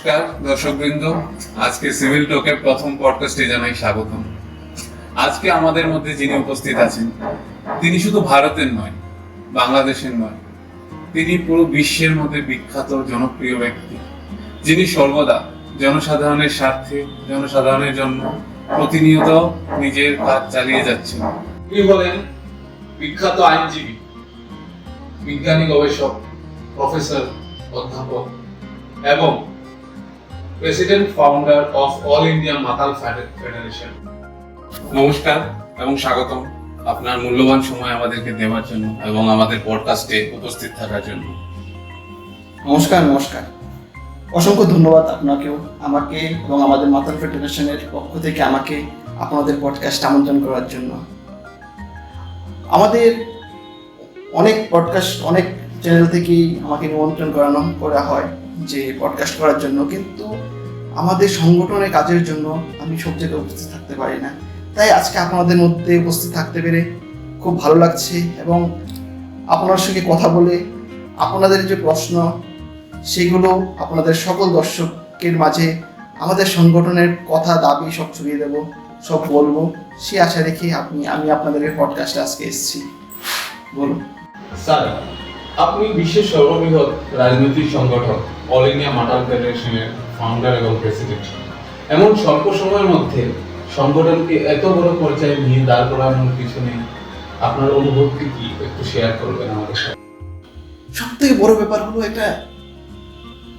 নমস্কার দর্শকবৃন্দ, আজকে সিভিল টকের প্রথম পডকাস্টে জানাই স্বাগতম। আজকে আমাদের মধ্যে যিনি উপস্থিত আছেন তিনি শুধু ভারতের নয়, বাংলাদেশের নয়, তিনি পুরো বিশ্বের মধ্যে বিখ্যাত জনপ্রিয় ব্যক্তি, যিনি সর্বদা জনসাধারণের স্বার্থে, জনসাধারণের জন্য প্রতিনিয়ত নিজের কাজ চালিয়ে যাচ্ছেন। তিনি হলেন বিখ্যাত আইনজীবী, বিজ্ঞানী, গবেষক, প্রফেসর, অধ্যাপক এবং president founder of all India মাতাল ফেডারেশন। নমস্কার এবং স্বাগতম আপনার মূল্যবান সময় আমাদেরকে দেওয়ার জন্য এবং আমাদের পডকাস্টে উপস্থিত থাকার জন্য। নমস্কার। অসংখ্য ধন্যবাদ আপনাকেও, আমাকে এবং আমাদের মাতাল ফেডারেশনের পক্ষ থেকে আমাকে আপনাদের পডকাস্ট আমন্ত্রণ করার জন্য। আমাদের অনেক পডকাস্ট, অনেক চ্যানেল থেকেই আমাকে নিমন্ত্রণ করা হয় যে পডকাস্ট করার জন্য, কিন্তু আমাদের সংগঠনের কাজের জন্য আমি সব জায়গায় উপস্থিত থাকতে পারি না। তাই আজকে আপনাদের মধ্যে উপস্থিত থাকতে পেরে খুব ভালো লাগছে এবং আপনার সঙ্গে কথা বলে আপনাদের যে প্রশ্ন সেগুলো আপনাদের সকল দর্শকের মাঝে আমাদের সংগঠনের কথা, দাবি সব ছড়িয়ে দেব, সব বলবো, সে আশা রেখে আমি আপনাদের পডকাস্টে আজকে এসেছি। বলুন স্যার, আপনি বিশ্বের সর্ববৃহৎ রাজনৈতিক সংগঠন অল ইন্ডিয়া মাতাল ফেডারেশনের ফাউন্ডার এবং প্রেসিডেন্ট। এমন স্বল্প সময়ের মধ্যে সংগঠনকে এত বড় পর্যায়ে নিয়ে দাঁড় করানোর পিছনে আপনার অনুভূতি কি, একটু শেয়ার করবেন আমাদের সাথে? সব থেকে বড় ব্যাপার হলো একটা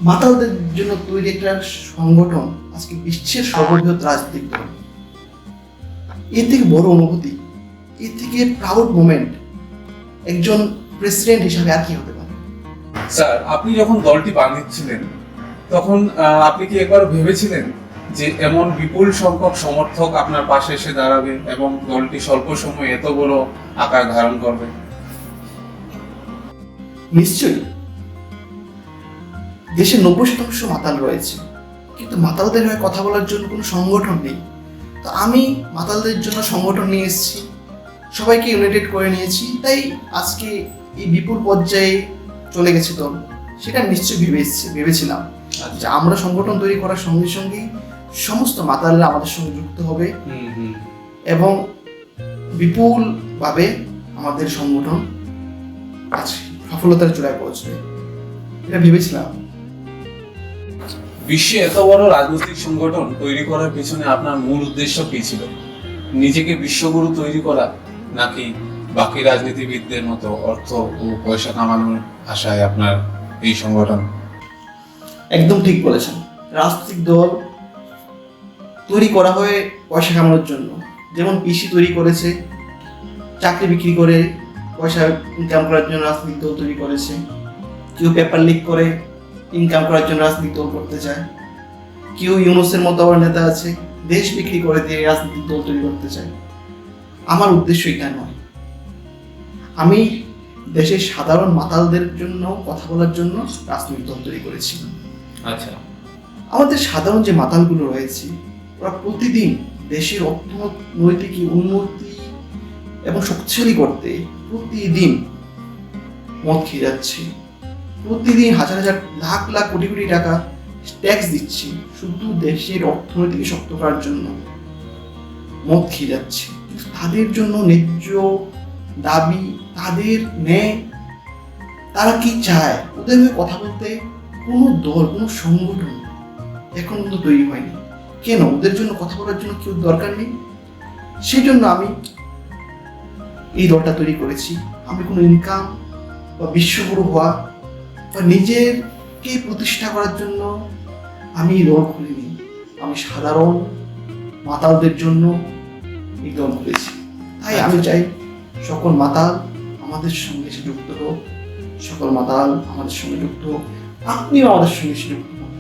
মাতালদের জন্য তৈরি একটা সংগঠন আজকে বিশ্বের সর্ববৃহৎ রাজনৈতিক দল। এর থেকে বড় অনুভূতি, এর থেকে প্রাউড মোমেন্ট একজন প্রেসিডেন্ট হিসাবে আর কি হতে পারে? স্যার, আপনি যখন দলটি বানিয়েছিলেন তখন আপনি কি একবার ভেবেছিলেন যে এমন বিপুল সংখ্যক সমর্থক আপনার পাশে এসে দাঁড়াবে এবং দলটি স্বল্প সময়ে এত বড় আকার ধারণ করবে? নিশ্চয়ই। দেশে 90% মাতাল রয়েছে, কিন্তু মাতালদের হয়ে কথা বলার জন্য কোনো সংগঠন নেই। তো আমি মাতালদের জন্য সংগঠন নিয়ে এসেছি, সবাইকে ইউনাইটেড করে নিয়েছি। তাই আজকে এই বিপুল পর্যায়ে চলে গেছে দল। সেটা নিশ্চয়ই ভেবেছিলাম যে আমরা সংগঠন তৈরি করার সঙ্গে সঙ্গেই সমস্ত মাতালরা আমাদের সঙ্গে যুক্ত হবে এবং বিপুলভাবে আমাদের সংগঠন আছে সফলতার চূড়ায় পৌঁছবে, এটা ভেবেছিলাম। বিশ্বে এত বড় রাজনৈতিক সংগঠন তৈরি করার পিছনে আপনার মূল উদ্দেশ্য কি ছিল? নিজেকে বিশ্বগুরু তৈরি করা, নাকি বাকি রাজনীতিবিদদের মতো অর্থ ও পয়সা কামানোর আশায় আপনার এই সংগঠন? একদম ঠিক বলেছেন। রাজনৈতিক দল তৈরি করা হয় পয়সা কামানোর জন্য। যেমন পিসি তৈরি করেছে চাকরি বিক্রি করে পয়সা ইনকাম করার জন্য, রাজনৈতিক দল তৈরি করেছে। কেউ পেপার লিক করে ইনকাম করার জন্য রাজনৈতিক দল করতে চায়। কেউ ইউনুসের মতো আবার নেতা আছে, দেশ বিক্রি করে দিয়ে রাজনৈতিক দল তৈরি করতে চায়। আমার উদ্দেশ্য এটা নয়। আমি দেশের সাধারণ মাতালদের জন্য কথা বলার জন্য রাজনৈতিক দল তৈরি করেছি। আচ্ছা, আমাদের সাধারণ যে মাতালগুলো রয়েছে ওরা প্রতিদিন দেশের অর্থনৈতিক উন্নতি এবং শক্তিশালী করতে প্রতিদিন মদ খেয়ে যাচ্ছে, প্রতিদিন হাজার হাজার লাখ লাখ কোটি কোটি টাকা ট্যাক্স দিচ্ছে শুধু দেশের অর্থনীতিকে শক্ত করার জন্য। মদ খেয়ে যাচ্ছে, কিন্তু তাদের জন্য ন্যায্য দাবি, তাদের ন্যায়, তারা কি চায়, ওদের হয়ে কথা বলতে কোনো দল, কোনো সংগঠন এখন পর্যন্ত তৈরি হয়নি। কেন? ওদের জন্য কথা বলার জন্য কেউ দরকার নেই। সেই জন্য আমি এই দলটা তৈরি করেছি। আমি কোনো ইনকাম বা বিশ্বগুরু হওয়া বা নিজেরকে প্রতিষ্ঠা করার জন্য আমি এই দল খুলিনি। আমি সাধারণ মাতালদের জন্য এই দল খুলেছি। তাই আমি চাই সকল মাতাল আমাদের সঙ্গে এসে যুক্ত হোক, সকল মাতাল আমাদের সঙ্গে যুক্ত হোক, আপনিও আমাদের সঙ্গে এসে যুক্ত হোক।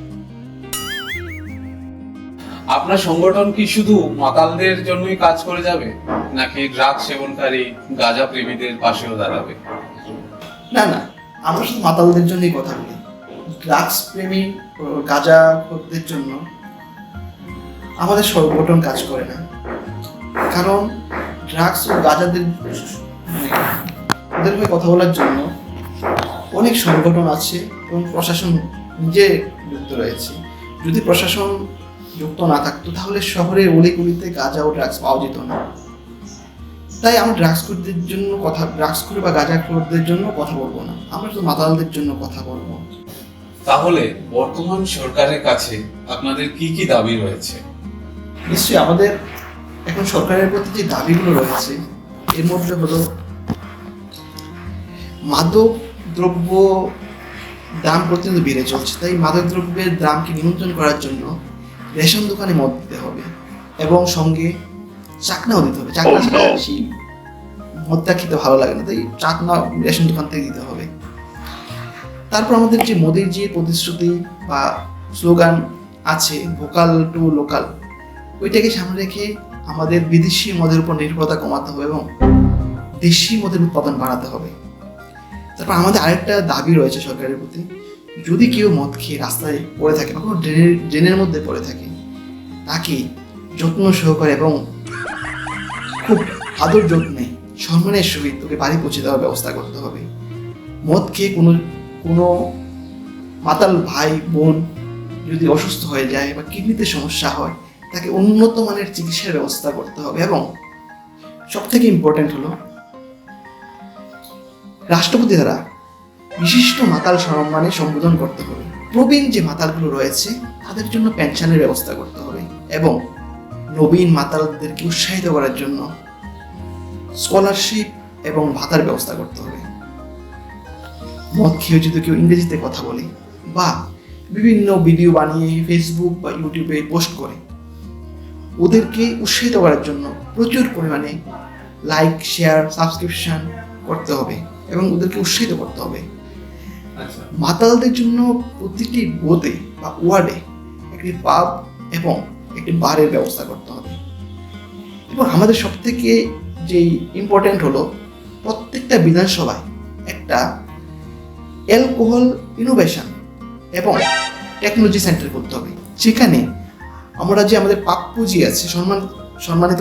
আপনার সংগঠন কি শুধু মাতালদের জন্যই কাজ করে যাবে, নাকি ড্রাগ সেবনকারী, গাঁজা প্রেমীদের পাশেও দাঁড়াবে? না, আমরা শুধু মাতালদের জন্যই কথা বলি। ড্রাগস প্রেমী, গাঁজা খোরদের জন্য আমাদের সংগঠন কাজ করে না। কারণ ড্রাগস ও গাঁজাদের ওদের হয়ে কথা বলার জন্য অনেক সংগঠন আছে এবং প্রশাসন নিজে যুক্ত রয়েছে। যদি প্রশাসন যুক্ত না থাকতো তাহলে শহরের অলিগলিতে গাঁজা ও ড্রাগস পাওয়া যেত না। তাই আমরা ড্রাগস করে বা গাঁজা খোরদের জন্য কথা বলবো না, আমরা শুধু মাতালদের জন্য কথা বলবো। তাহলে বর্তমান সরকারের কাছে আপনাদের কি কি দাবি রয়েছে? নিশ্চয়ই আমাদের এখন সরকারের প্রতি যে দাবিগুলো রয়েছে এর মধ্যে হলো মাদক দ্রব্য দাম প্রতিনিয়ত বেড়ে চলছে, তাই মাদক দ্রব্যের দামকে নিয়ন্ত্রণ করার জন্য রেশন দোকানে মদ দিতে হবে এবং সঙ্গে চাকনাও দিতে হবে। চাকনা ছাড়া বেশি মদটা খেতে ভালো লাগে না, তাই চাকনা রেশন দোকান থেকে দিতে হবে। তারপর আমাদের যে মোদির যে প্রতিশ্রুতি বা স্লোগান আছে ভোকাল টু লোকাল, ওইটাকে সামনে রেখে আমাদের বিদেশি মদের উপর নির্ভরতা কমাতে হবে এবং দেশি মদের উৎপাদন বাড়াতে হবে। তারপর আমাদের আরেকটা দাবি রয়েছে সরকারের প্রতি, যদি কেউ মদ খেয়ে রাস্তায় পড়ে থাকে বা কোনো ড্রেনের মধ্যে পড়ে থাকে তাকে যত্ন সহকারে এবং খুব আদর যত্নে সম্মানের সহিত তোকে বাড়ি পৌঁছে দেওয়ার ব্যবস্থা করতে হবে। মদ খেয়ে কোনো মাতাল ভাই বোন যদি অসুস্থ হয়ে যায় বা কিডনিতে সমস্যা হয় তাকে উন্নত মানের চিকিৎসার ব্যবস্থা করতে হবে এবং সব থেকে ইম্পর্টেন্ট হলো রাষ্ট্রপতি দ্বারা বিশিষ্ট মাতাল সম্মানে সম্বোধন করতে হবে। প্রবীণ যে মাতালগুলো রয়েছে তাদের জন্য পেনশনের ব্যবস্থা করতে হবে এবং নবীন মাতালদেরকে উৎসাহিত করার জন্য স্কলারশিপ এবং ভাতার ব্যবস্থা করতে হবে। মদ খেয়ে যদি কেউ ইংরেজিতে কথা বলে বা বিভিন্ন ভিডিও বানিয়ে ফেসবুক বা ইউটিউবে পোস্ট করে, ওদেরকে উৎসাহিত করার জন্য প্রচুর পরিমাণে লাইক শেয়ার সাবস্ক্রিপশন করতে হবে এবং ওদেরকে উৎসাহিত করতে হবে। মাতালদের জন্য প্রতিটি বোতে বা ওয়ার্ডে একটি পাব এবং একটি বারের ব্যবস্থা করতে হবে। এবং আমাদের সব থেকে যেই ইম্পর্টেন্ট হলো প্রত্যেকটা বিধানসভায় একটা অ্যালকোহল ইনোভেশন এবং টেকনোলজি সেন্টার করতে হবে, যেখানে আমরা যে আমাদের পাপ্পুজি আছে সম্মানিত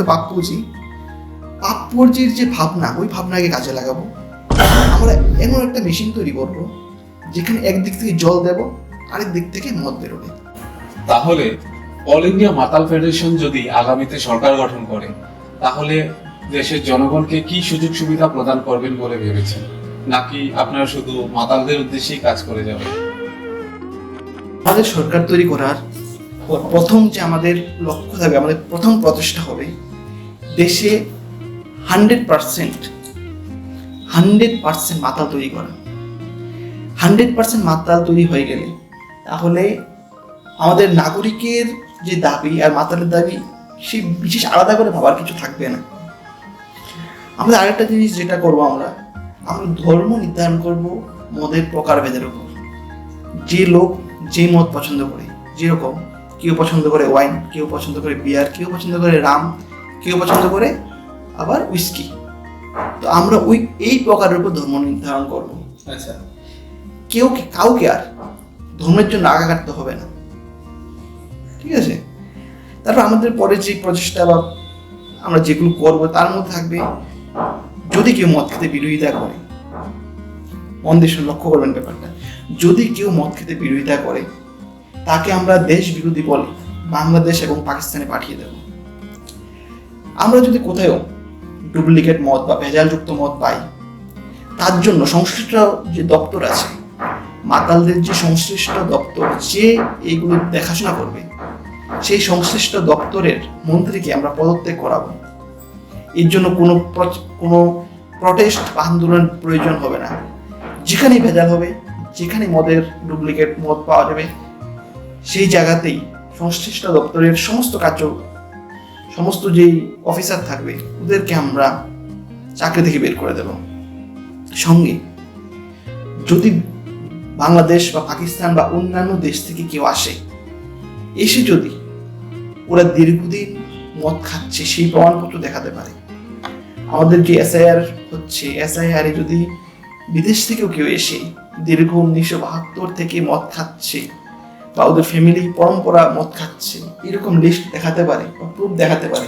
পাপ্পুজির যে ভাবনা, ওই ভাবনাকে কাজে লাগাবো। আমরা এমন একটা মেশিন তৈরি করবো যেখানে একদিক থেকে জল দেব, আরেক দিক থেকে মদ বেরোবে। তাহলে অল ইন্ডিয়া মাতাল ফেডারেশন যদি আগামীতে সরকার গঠন করে তাহলে দেশের জনগণকে কি সুযোগ সুবিধা প্রদান করবেন বলে ভেবেছেন, নাকি আপনারা শুধু মাতালদের উদ্দেশ্যেই কাজ করে যাবেন? আমাদের সরকার তৈরি করার প্রথম যে আমাদের লক্ষ্য থাকবে, আমাদের প্রথম প্রচেষ্টা হবে দেশে 100% মাতাল তৈরি করা। 100% মাতাল তৈরি হয়ে গেলে তাহলে আমাদের নাগরিকের যে দাবি আর মাতালের দাবি সে বিশেষ আলাদা করে ভাবার কিছু থাকবে না। আমাদের আরেকটা জিনিস যেটা করবো, আমরা ধর্ম নির্ধারণ করব মদের প্রকারভেদের উপর। যে লোক যে মদ পছন্দ করে, যেরকম কেউ পছন্দ করে ওয়াইন, কেউ পছন্দ করে বিয়ার, কেউ পছন্দ করে রাম, কেউ পছন্দ করে আবার উইস্কি, তো আমরা এই প্রকারের উপর ধর্ম নির্ধারণ করব। আচ্ছা, কাউকে আর ধর্মের জন্য আগা কাটতে হবে না, ঠিক আছে? তারপর আমাদের পরে যে প্রচেষ্টা বা আমরা যেগুলো করবো তার মধ্যে থাকবে, যদি কেউ মদ খেতে বিরোধিতা করে, মন দেশ লক্ষ্য করবেন ব্যাপারটা, যদি কেউ মদ খেতে বিরোধিতা করে তাকে আমরা দেশ বিরোধী বলে বাংলাদেশ এবং পাকিস্তানে পাঠিয়ে দেব। আমরা যদি কোথাও ডুপ্লিকেট মদ বা ভেজালযুক্ত মদ পাই, তার জন্য সংশ্লিষ্ট যে দপ্তর আছে, মাতালদের যে সংশ্লিষ্ট দপ্তর যে এইগুলো দেখাশোনা করবে, সেই সংশ্লিষ্ট দপ্তরের মন্ত্রীকে আমরা পদত্যাগ করাবো। এর জন্য কোনো প্রটেস্ট বা আন্দোলন প্রয়োজন হবে না। যেখানেই ভেজাল হবে, যেখানে মদের ডুপ্লিকেট মদ পাওয়া যাবে, সেই জায়গাতেই সংশ্লিষ্ট দপ্তরের সমস্ত যেই অফিসার থাকবে ওদেরকে আমরা চাকরি থেকে বের করে দেব। সঙ্গে যদি বাংলাদেশ বা পাকিস্তান বা অন্যান্য দেশ থেকে কেউ এসে যদি ওরা দীর্ঘদিন মদ খাচ্ছে সেই প্রমাণপত্র দেখাতে পারে, আমাদের যে এসআইআর হচ্ছে, এসআইআর যদি বিদেশ থেকেও কেউ এসে দীর্ঘ 1972 থেকে মদ খাচ্ছে বা ওদের ফ্যামিলি পরম্পরা মদ খাচ্ছে, এরকম লিস্ট দেখাতে পারে বা প্রুফ দেখাতে পারে,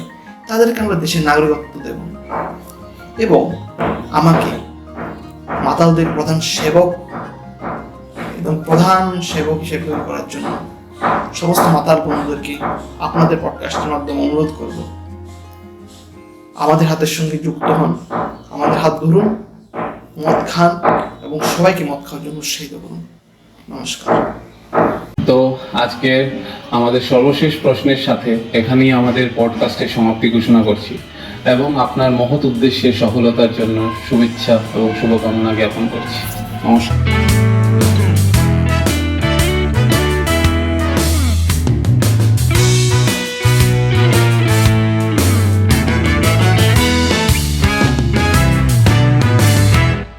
তাদেরকে আমরা দেশের নাগরিকত্ব দেব। এবং আমাকে মাতালদের প্রধান সেবক হিসেবে করার জন্য সমস্ত মাতাল বন্ধুদেরকে আপনাদের পডকাস্টের মাধ্যমে অনুরোধ করব, আমাদের হাতের সঙ্গে যুক্ত হন, আমাদের হাত ধরুন, মদ খান এবং সবাইকে মদ খাওয়ার জন্য উৎসাহিত করুন। নমস্কার। তো আজকে আমাদের সর্বশেষ প্রশ্নের সাথে এখানেই আমাদের পডকাস্টের সমাপ্তি ঘোষণা করছি এবং আপনার মহৎ উদ্দেশ্যে সফলতার জন্য শুভেচ্ছা এবং শুভকামনা জ্ঞাপন করছি। নমস্কার।